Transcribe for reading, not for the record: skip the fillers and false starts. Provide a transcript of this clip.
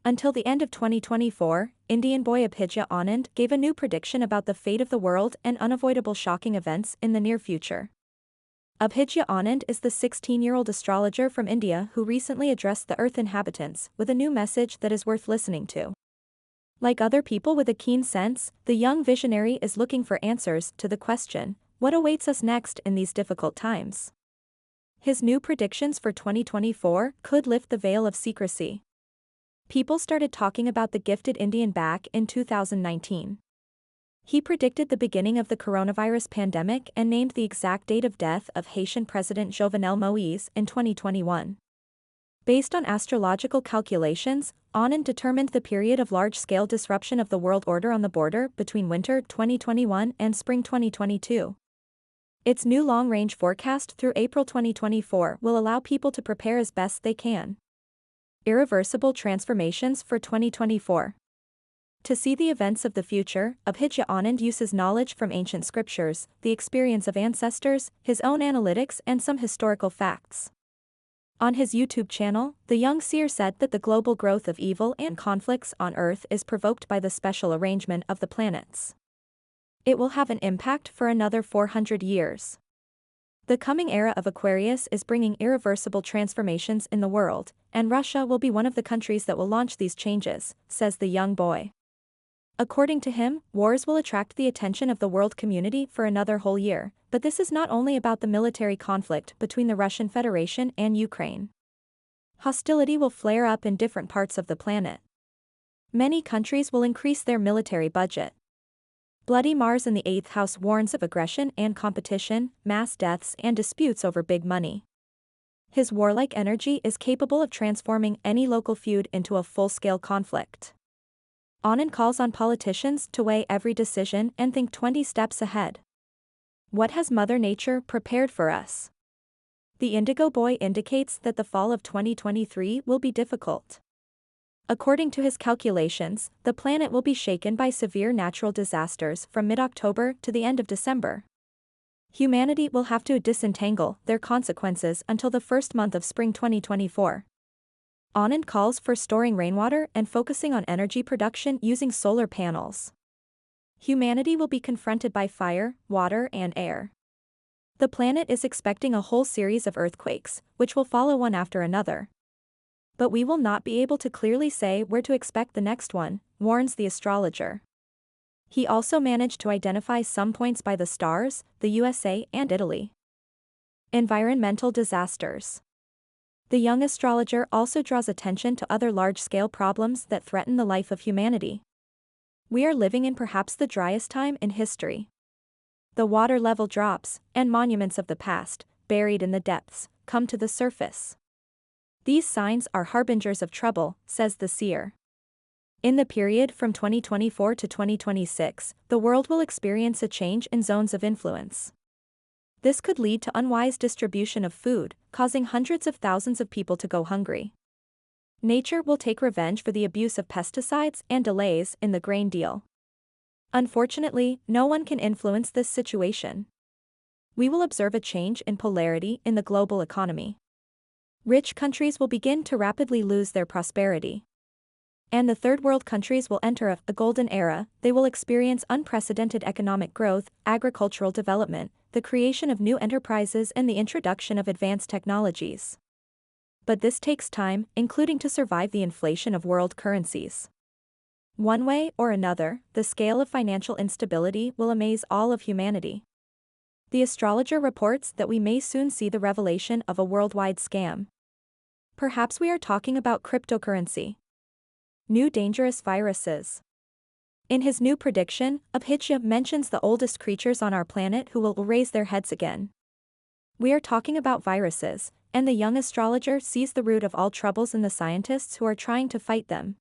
Until the end of 2024, Indian boy Abhigya Anand gave a new prediction about the fate of the world and unavoidable shocking events in the near future. Abhigya Anand is the 16-year-old astrologer from India who recently addressed the Earth inhabitants with a new message that is worth listening to. Like other people with a keen sense, the young visionary is looking for answers to the question, what awaits us next in these difficult times? His new predictions for 2024 could lift the veil of secrecy. People started talking about the gifted Indian back in 2019. He predicted the beginning of the coronavirus pandemic and named the exact date of death of Haitian President Jovenel Moïse in 2021. Based on astrological calculations, Anand determined the period of large-scale disruption of the world order on the border between winter 2021 and spring 2022. Its new long-range forecast through April 2024 will allow people to prepare as best they can. Irreversible transformations for 2024. To see the events of the future, Abhigya Anand uses knowledge from ancient scriptures, the experience of ancestors, his own analytics and some historical facts. On his YouTube channel, the young seer said that the global growth of evil and conflicts on Earth is provoked by the special arrangement of the planets. It will have an impact for another 400 years. The coming era of Aquarius is bringing irreversible transformations in the world, and Russia will be one of the countries that will launch these changes, says the young boy. According to him, wars will attract the attention of the world community for another whole year, but this is not only about the military conflict between the Russian Federation and Ukraine. Hostility will flare up in different parts of the planet. Many countries will increase their military budget. Bloody Mars in the 8th house warns of aggression and competition, mass deaths and disputes over big money. His warlike energy is capable of transforming any local feud into a full-scale conflict. Anand calls on politicians to weigh every decision and think 20 steps ahead. What has Mother Nature prepared for us? The Indigo Boy indicates that the fall of 2023 will be difficult. According to his calculations, the planet will be shaken by severe natural disasters from mid-October to the end of December. Humanity will have to disentangle their consequences until the first month of spring 2024. Anand calls for storing rainwater and focusing on energy production using solar panels. Humanity will be confronted by fire, water and air. The planet is expecting a whole series of earthquakes, which will follow one after another. But we will not be able to clearly say where to expect the next one, warns the astrologer. He also managed to identify some points by the stars, the USA and Italy. Environmental disasters. The young astrologer also draws attention to other large-scale problems that threaten the life of humanity. We are living in perhaps the driest time in history. The water level drops, and monuments of the past, buried in the depths, come to the surface. These signs are harbingers of trouble, says the seer. In the period from 2024 to 2026, the world will experience a change in zones of influence. This could lead to unwise distribution of food, causing hundreds of thousands of people to go hungry. Nature will take revenge for the abuse of pesticides and delays in the grain deal. Unfortunately, no one can influence this situation. We will observe a change in polarity in the global economy. Rich countries will begin to rapidly lose their prosperity. And the third world countries will enter a golden era. They will experience unprecedented economic growth, agricultural development, the creation of new enterprises and the introduction of advanced technologies. But this takes time, including to survive the inflation of world currencies. One way or another, the scale of financial instability will amaze all of humanity. The astrologer reports that we may soon see the revelation of a worldwide scam. Perhaps we are talking about cryptocurrency. New dangerous viruses. In his new prediction, Abhigya mentions the oldest creatures on our planet who will raise their heads again. We are talking about viruses, and the young astrologer sees the root of all troubles in the scientists who are trying to fight them.